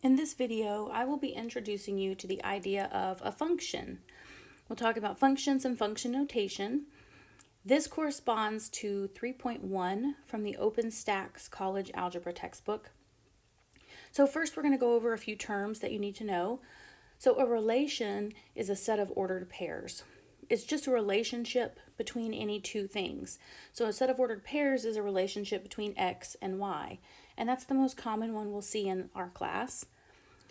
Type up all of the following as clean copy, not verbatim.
In this video, I will be introducing you to the idea of a function. We'll talk about functions and function notation. This corresponds to 3.1 from the OpenStax College Algebra textbook. So first we're going to go over a few terms that you need to know. So a relation is a set of ordered pairs. It's just a relationship between any two things. So a set of ordered pairs is a relationship between x and y, and that's the most common one we'll see in our class.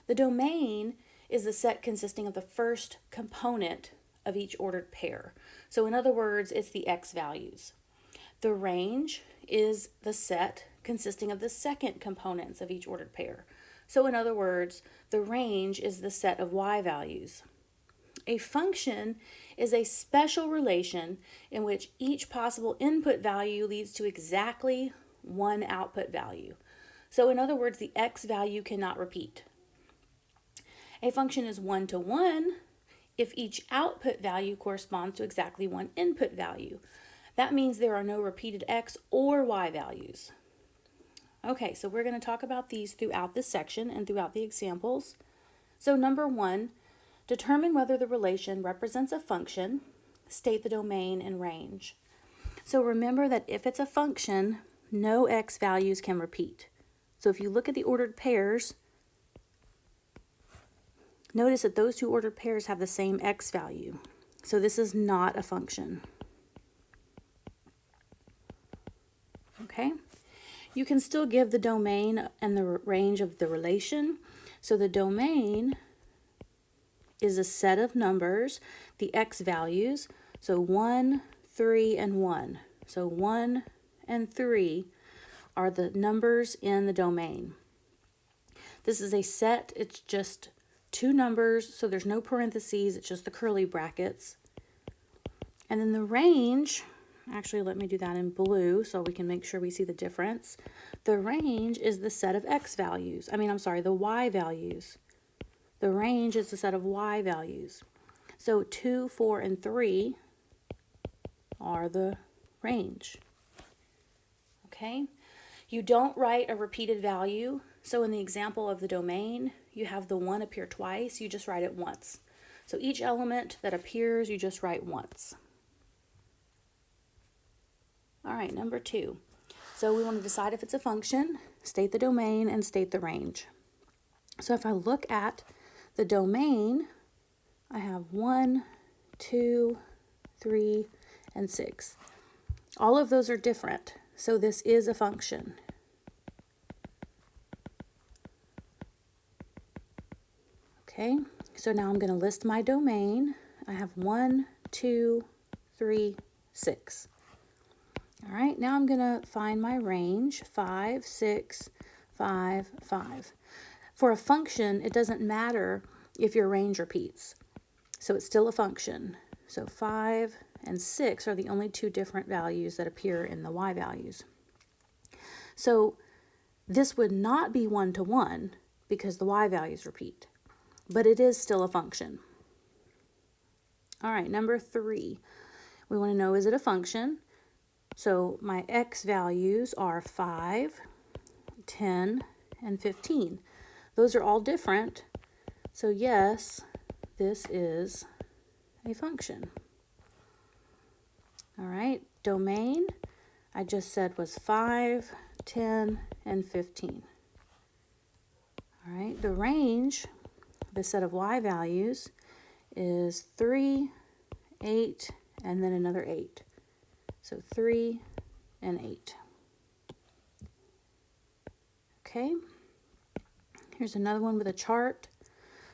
The domain is the set consisting of the first component of each ordered pair. So in other words, it's the x values. The range is the set consisting of the second components of each ordered pair. So in other words, the range is the set of y values. A function is a special relation in which each possible input value leads to exactly one output value. So in other words, the x value cannot repeat. A function is one-to-one if each output value corresponds to exactly one input value. That means there are no repeated x or y values. Okay, so we're going to talk about these throughout this section and throughout the examples. So number one, determine whether the relation represents a function, state the domain and range. So remember that if it's a function, no x values can repeat. So if you look at the ordered pairs, notice that those two ordered pairs have the same x value. So this is not a function. Okay? You can still give the domain and the range of the relation. So the domain is a set of numbers, the x values, so 1, 3, and 1. So 1 and 3 are the numbers in the domain. This is a set, it's just two numbers, so there's no parentheses, it's just the curly brackets. And then the range, actually let me do that in blue so we can make sure we see the difference. The range is the set of x values, the y values. The range is the set of y values. So 2, 4, and 3 are the range. Okay? You don't write a repeated value. So in the example of the domain, you have the 1 appear twice, you just write it once. So each element that appears, you just write once. All right, number 2. So we want to decide if it's a function, state the domain, and state the range. So if I look at the domain, I have 1, 2, 3, and 6. All of those are different, so this is a function. Okay, so now I'm going to list my domain. I have 1, 2, 3, 6. All right, now I'm going to find my range, 5, 6, 5, 5. For a function, it doesn't matter if your range repeats. So it's still a function. So 5 and 6 are the only two different values that appear in the y values. So this would not be one-to-one because the y values repeat, but it is still a function. All right, number 3. We want to know, is it a function? So my x values are 5, 10, and 15. Those are all different. So yes, this is a function. All right, domain, I just said was 5, 10, and 15. All right, the range, the set of y values, is 3, 8, and then another 8. So 3 and 8. Okay. Here's another one with a chart.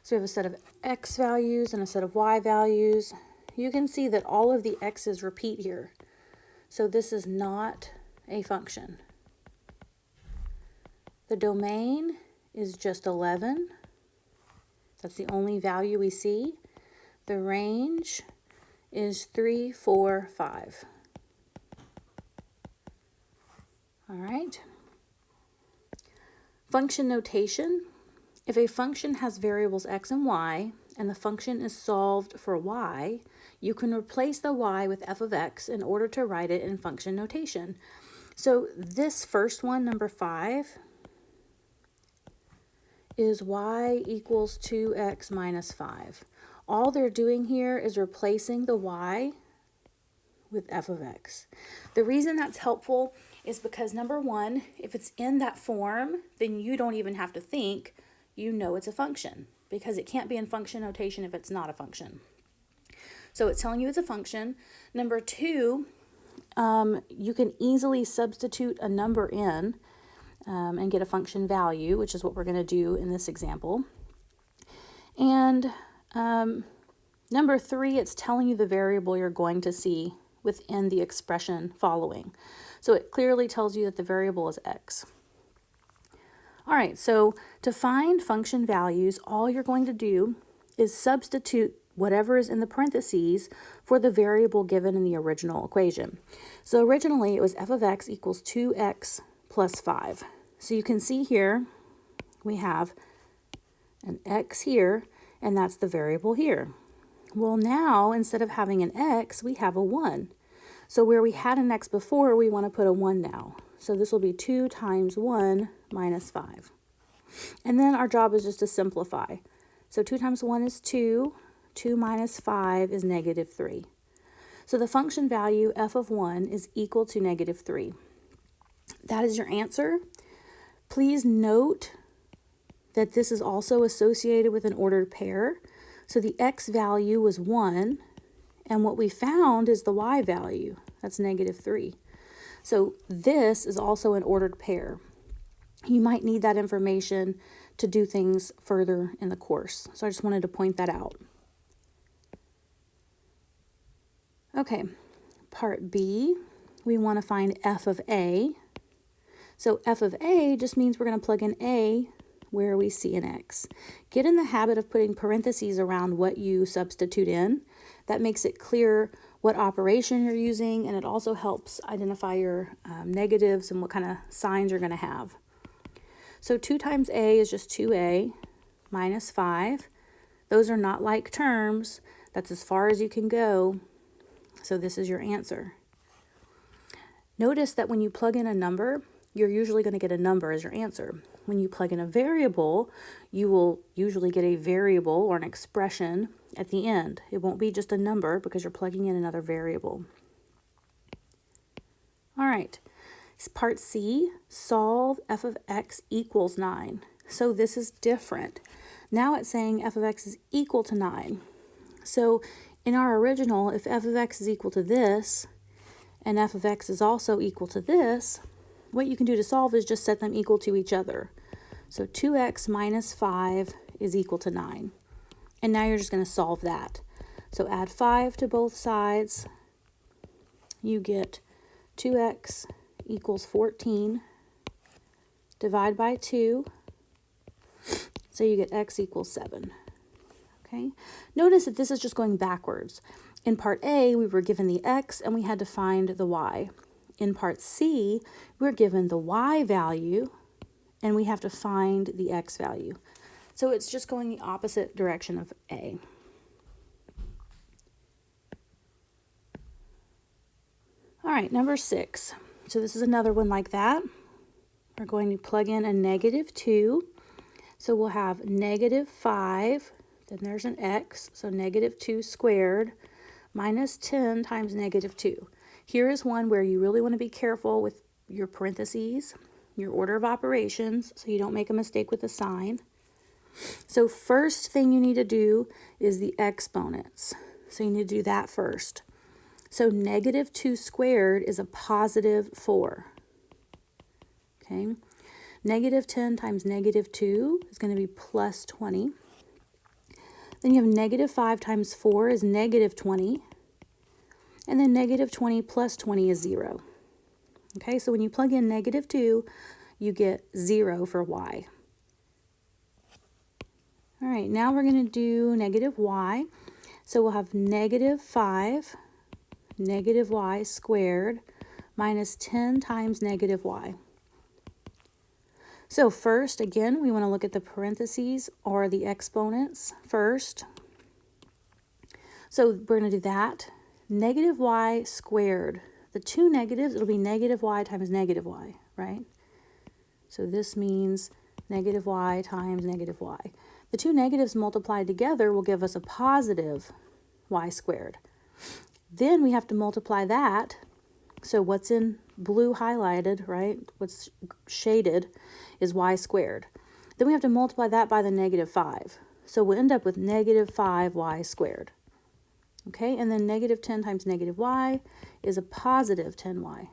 So we have a set of x values and a set of y values. You can see that all of the x's repeat here. So this is not a function. The domain is just 11. That's the only value we see. The range is 3, 4, 5. All right. Function notation. If a function has variables x and y, and the function is solved for y, you can replace the y with f of x in order to write it in function notation. So this first one, number 5, is y equals 2x minus 5. All they're doing here is replacing the y with f of x. The reason that's helpful is because, number one, if it's in that form, then you don't even have to think, you know it's a function, because it can't be in function notation if it's not a function. So it's telling you it's a function. Number two, you can easily substitute a number in and get a function value, which is what we're going to do in this example. And number three, it's telling you the variable you're going to see within the expression following. So it clearly tells you that the variable is x. All right, so to find function values, all you're going to do is substitute whatever is in the parentheses for the variable given in the original equation. So originally it was f of x equals 2x plus 5. So you can see here we have an x here, and that's the variable here. Well, now instead of having an x, we have a 1. So where we had an x before, we want to put a 1 now. So this will be 2 times 1 minus 5. And then our job is just to simplify. So 2 times 1 is 2. 2 minus 5 is negative 3. So the function value f of 1 is equal to negative 3. That is your answer. Please note that this is also associated with an ordered pair. So the x value was 1, and what we found is the y value. That's negative 3. So this is also an ordered pair. You might need that information to do things further in the course. So I just wanted to point that out. Okay, part B, we want to find f of a. So f of a just means we're going to plug in a where we see an x. Get in the habit of putting parentheses around what you substitute in. That makes it clear what operation you're using, and it also helps identify your negatives and what kind of signs you're going to have. So 2 times a is just 2a minus 5. Those are not like terms. That's as far as you can go. So this is your answer. Notice that when you plug in a number, you're usually going to get a number as your answer. When you plug in a variable, you will usually get a variable or an expression at the end. It won't be just a number because you're plugging in another variable. All right, part C, solve f of x equals 9. So this is different. Now it's saying f of x is equal to 9. So in our original, if f of x is equal to this, and f of x is also equal to this, what you can do to solve is just set them equal to each other. So 2x minus 5 is equal to 9. And now you're just going to solve that. So add 5 to both sides. You get 2x equals 14. Divide by 2. So you get x equals 7. Okay. Notice that this is just going backwards. In part A, we were given the x and we had to find the y. In part C, we're given the y value and we have to find the x value. So it's just going the opposite direction of A. All right, number 6. So this is another one like that. We're going to plug in a negative 2. So we'll have negative 5, then there's an x, so negative 2 squared minus 10 times negative 2. Here is one where you really want to be careful with your parentheses, your order of operations, so you don't make a mistake with the sign. So first thing you need to do is the exponents. So you need to do that first. So negative 2 squared is a positive 4. Okay. Negative 10 times negative 2 is going to be plus 20. Then you have negative 5 times 4 is negative 20. And then negative 20 plus 20 is 0. Okay, so when you plug in negative 2, you get 0 for y. All right, now we're going to do negative y. So we'll have negative 5, negative y squared, minus 10 times negative y. So first, again, we want to look at the parentheses or the exponents first. So we're going to do that. Negative y squared. The two negatives, it'll be negative y times negative y, right? So this means negative y times negative y. The two negatives multiplied together will give us a positive y squared. Then we have to multiply that. So what's in blue highlighted, right? What's shaded is y squared. Then we have to multiply that by the negative 5. So we'll end up with negative 5y squared. Okay, and then negative 10 times negative y is a positive 10y.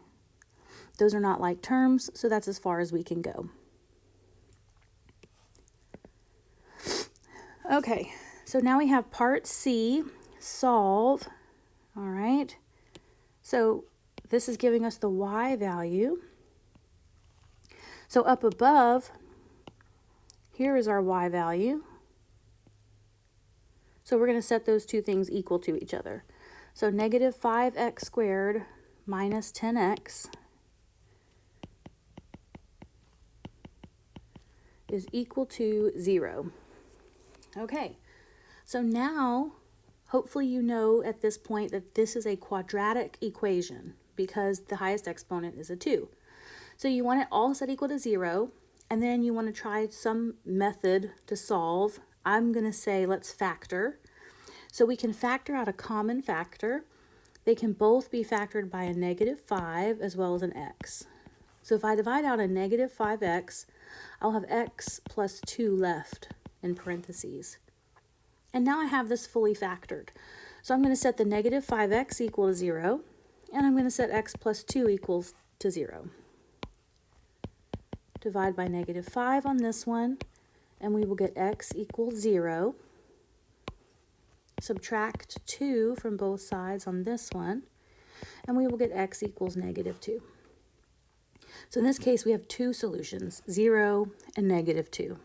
Those are not like terms, so that's as far as we can go. Okay, so now we have part C, solve. All right, so this is giving us the y value. So up above, here is our y value. So we're going to set those two things equal to each other. So negative 5x squared minus 10x is equal to 0. Okay, so now hopefully you know at this point that this is a quadratic equation because the highest exponent is a 2. So you want it all set equal to 0, and then you want to try some method to solve. I'm going to say let's factor. So we can factor out a common factor. They can both be factored by a negative 5 as well as an x. So if I divide out a negative 5x, I'll have x plus 2 left in parentheses. And now I have this fully factored. So I'm going to set the negative 5x equal to 0, and I'm going to set x plus 2 equals to 0. Divide by negative 5 on this one, and we will get x equals 0. Subtract 2 from both sides on this one, and we will get x equals negative 2. So in this case, we have two solutions, 0 and negative 2.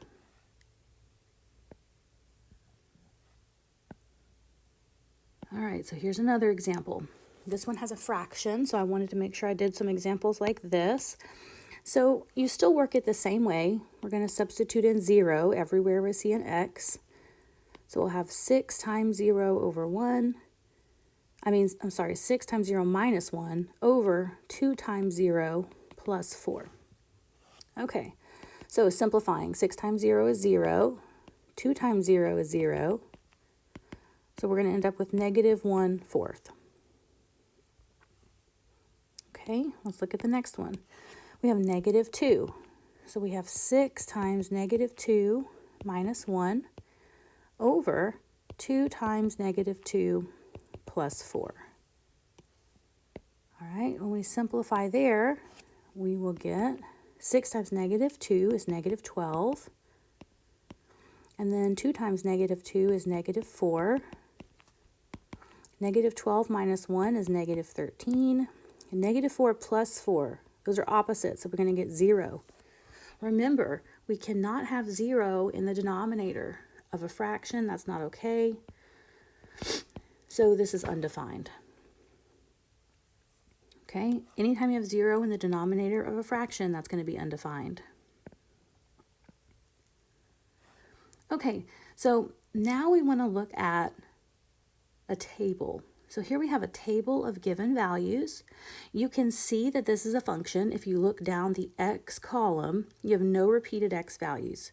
All right, so here's another example. This one has a fraction, so I wanted to make sure I did some examples like this. So you still work it the same way. We're going to substitute in 0 everywhere we see an x. So we'll have 6 times 0 over 1. 6 times 0 minus 1 over 2 times 0 plus 4. Okay, so simplifying, 6 times 0 is 0. 2 times 0 is 0. So we're going to end up with negative 1/4. Okay, let's look at the next one. We have negative 2. So we have 6 times negative 2 minus 1 over 2 times negative 2 plus 4. All right, when we simplify there, we will get 6 times negative 2 is negative 12. And then 2 times negative 2 is negative 4. Negative 12 minus 1 is negative 13. And negative 4 plus 4, those are opposites, so we're going to get 0. Remember, we cannot have 0 in the denominator of a fraction. That's not okay. So this is undefined. Okay, anytime you have 0 in the denominator of a fraction, that's going to be undefined. Okay, so now we want to look at a table. So here we have a table of given values. You can see that this is a function. If you look down the x column, you have no repeated x values.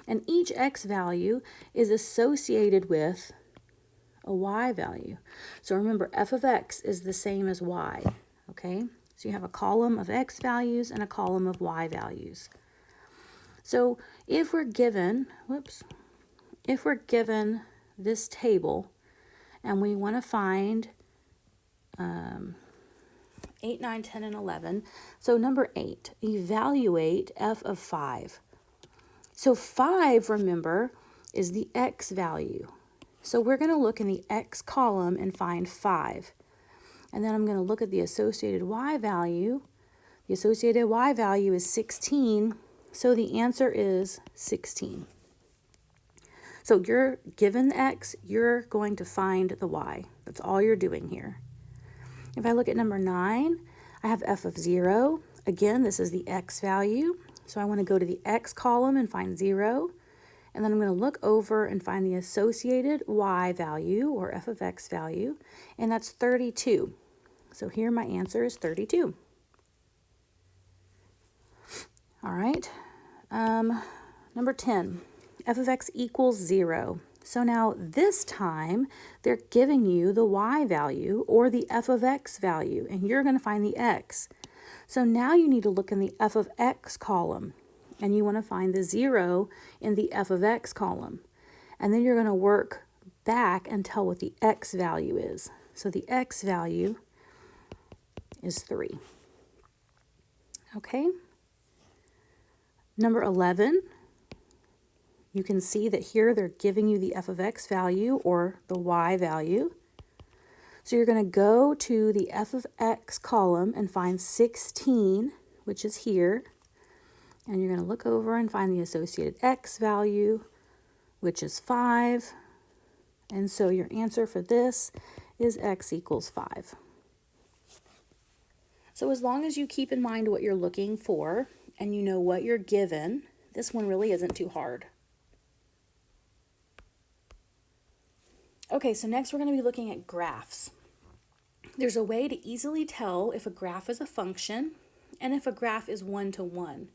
And each x value is associated with a y value. So remember, f of x is the same as y, okay? So you have a column of x values and a column of y values. So if we're given, this table, and we want to find 8, 9, 10, and 11. So number 8, evaluate f of 5. So 5, remember, is the x value. So we're going to look in the x column and find 5. And then I'm going to look at the associated y value. The associated y value is 16, so the answer is 16. So you're given the x, you're going to find the y. That's all you're doing here. If I look at number 9, I have f of 0. Again, this is the x value. So I want to go to the x column and find 0. And then I'm going to look over and find the associated y value, or f of x value, and that's 32. So here my answer is 32. All right. Number 10, f of x equals 0. So now this time they're giving you the y value or the f of x value, and you're going to find the x. So now you need to look in the f of x column, and you want to find the 0 in the f of x column. And then you're going to work back and tell what the x value is. So the x value is 3. Okay. Number 11, you can see that here they're giving you the f of x value or the y value. So you're going to go to the f of x column and find 16, which is here. And you're going to look over and find the associated x value, which is 5. And so your answer for this is x equals 5. So as long as you keep in mind what you're looking for and you know what you're given, this one really isn't too hard. Okay, so next we're going to be looking at graphs. There's a way to easily tell if a graph is a function and if a graph is one-to-one.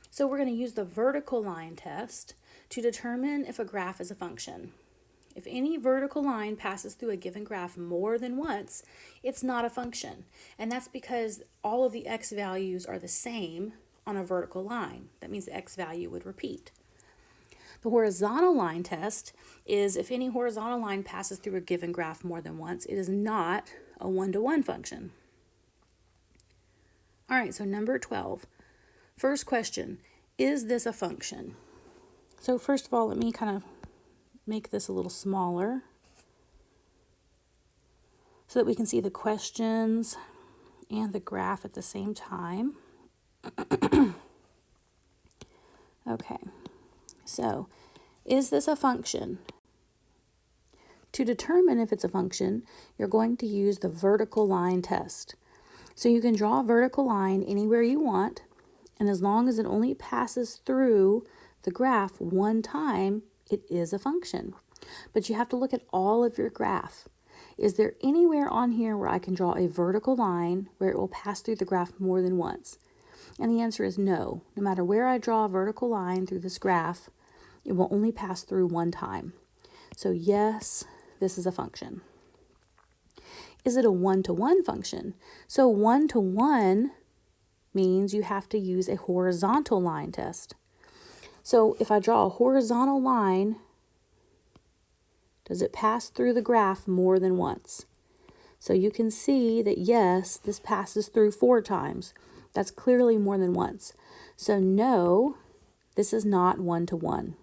So we're going to use the vertical line test to determine if a graph is a function. If any vertical line passes through a given graph more than once, it's not a function. And that's because all of the x values are the same on a vertical line. That means the x value would repeat. The horizontal line test is if any horizontal line passes through a given graph more than once, it is not a one-to-one function. All right, so number 12. First question, is this a function? So first of all, let me kind of make this a little smaller so that we can see the questions and the graph at the same time. Okay, so is this a function? To determine if it's a function, you're going to use the vertical line test. So you can draw a vertical line anywhere you want, and as long as it only passes through the graph one time, it is a function. But you have to look at all of your graph. Is there anywhere on here where I can draw a vertical line where it will pass through the graph more than once? And the answer is no. No matter where I draw a vertical line through this graph, it will only pass through one time. So yes, this is a function. Is it a one-to-one function? So one-to-one means you have to use a horizontal line test. So if I draw a horizontal line, does it pass through the graph more than once? So you can see that yes, this passes through 4 times. That's clearly more than once. So no, this is not one-to-one.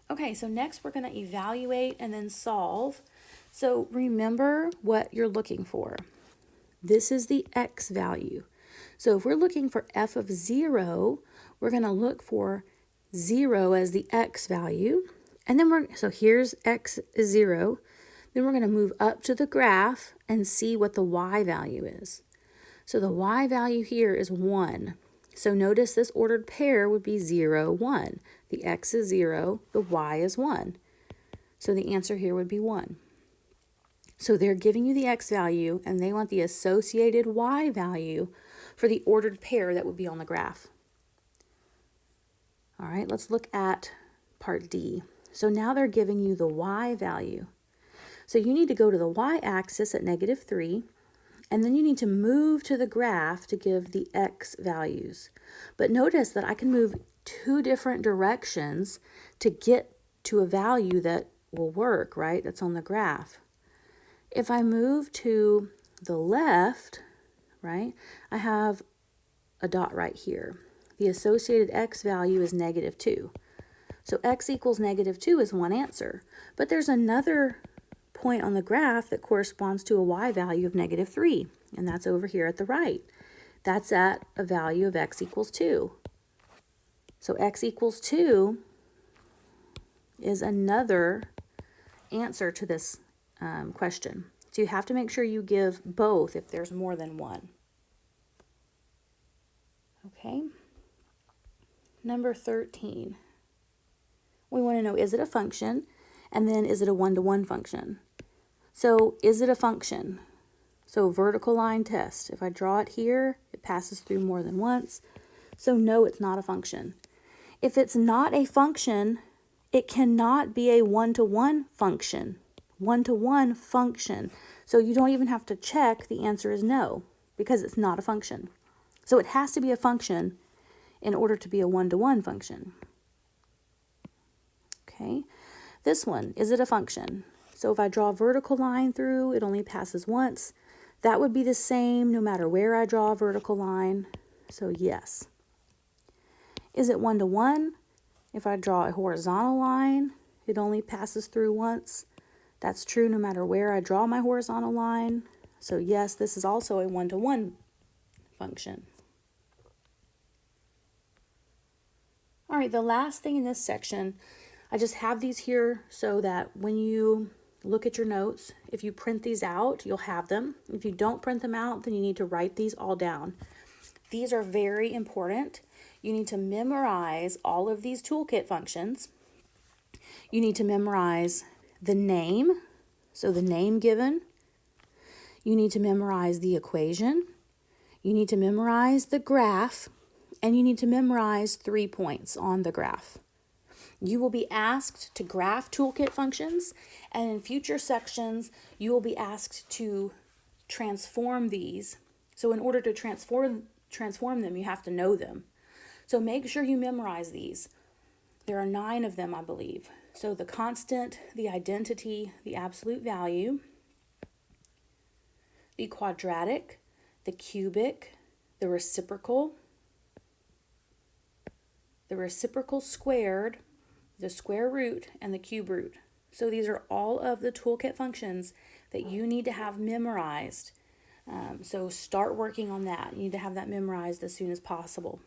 Okay, so next we're going to evaluate and then solve. So remember what you're looking for. This is the x value. So if we're looking for f of 0, we're going to look for 0 as the x value. And then so here's x is 0. Then we're going to move up to the graph and see what the y value is. So the y value here is 1. So notice this ordered pair would be 0, 1. The x is 0, the y is 1. So the answer here would be 1. So they're giving you the x value and they want the associated y value for the ordered pair that would be on the graph. All right, let's look at part D. So now they're giving you the y value. So you need to go to the y-axis at -3, and then you need to move to the graph to give the x values. But notice that I can move 2 different directions to get to a value that will work, right? That's on the graph. If I move to the left, right, I have a dot right here. The associated x value is -2. So x equals -2 is one answer. But there's another point on the graph that corresponds to a y value of -3, and that's over here at the right. That's at a value of x equals 2. So x equals 2 is another answer to this question. So you have to make sure you give both if there's more than one. Okay. Number 13. We want to know, is it a function? And then is it a one-to-one function? So is it a function? So vertical line test. If I draw it here, it passes through more than once. So no, it's not a function. If it's not a function, it cannot be a one-to-one function. One-to-one function. So you don't even have to check. The answer is no, because it's not a function. So it has to be a function in order to be a one-to-one function. Okay, this one, is it a function? So if I draw a vertical line through, it only passes once. That would be the same no matter where I draw a vertical line. So yes. Is it one-to-one? If I draw a horizontal line, it only passes through once. That's true no matter where I draw my horizontal line. So yes, this is also a one-to-one function. All right, the last thing in this section, I just have these here so that when you look at your notes, if you print these out, you'll have them. If you don't print them out, then you need to write these all down. These are very important. You need to memorize all of these toolkit functions. You need to memorize the name, so the name given. You need to memorize the equation. You need to memorize the graph, and you need to memorize 3 points on the graph. You will be asked to graph toolkit functions, and in future sections, you will be asked to transform these. So in order to transform them, you have to know them. So make sure you memorize these. There are 9 of them, I believe. So the constant, the identity, the absolute value, the quadratic, the cubic, the reciprocal squared, the square root, and the cube root. So these are all of the toolkit functions that you need to have memorized. So start working on that. You need to have that memorized as soon as possible.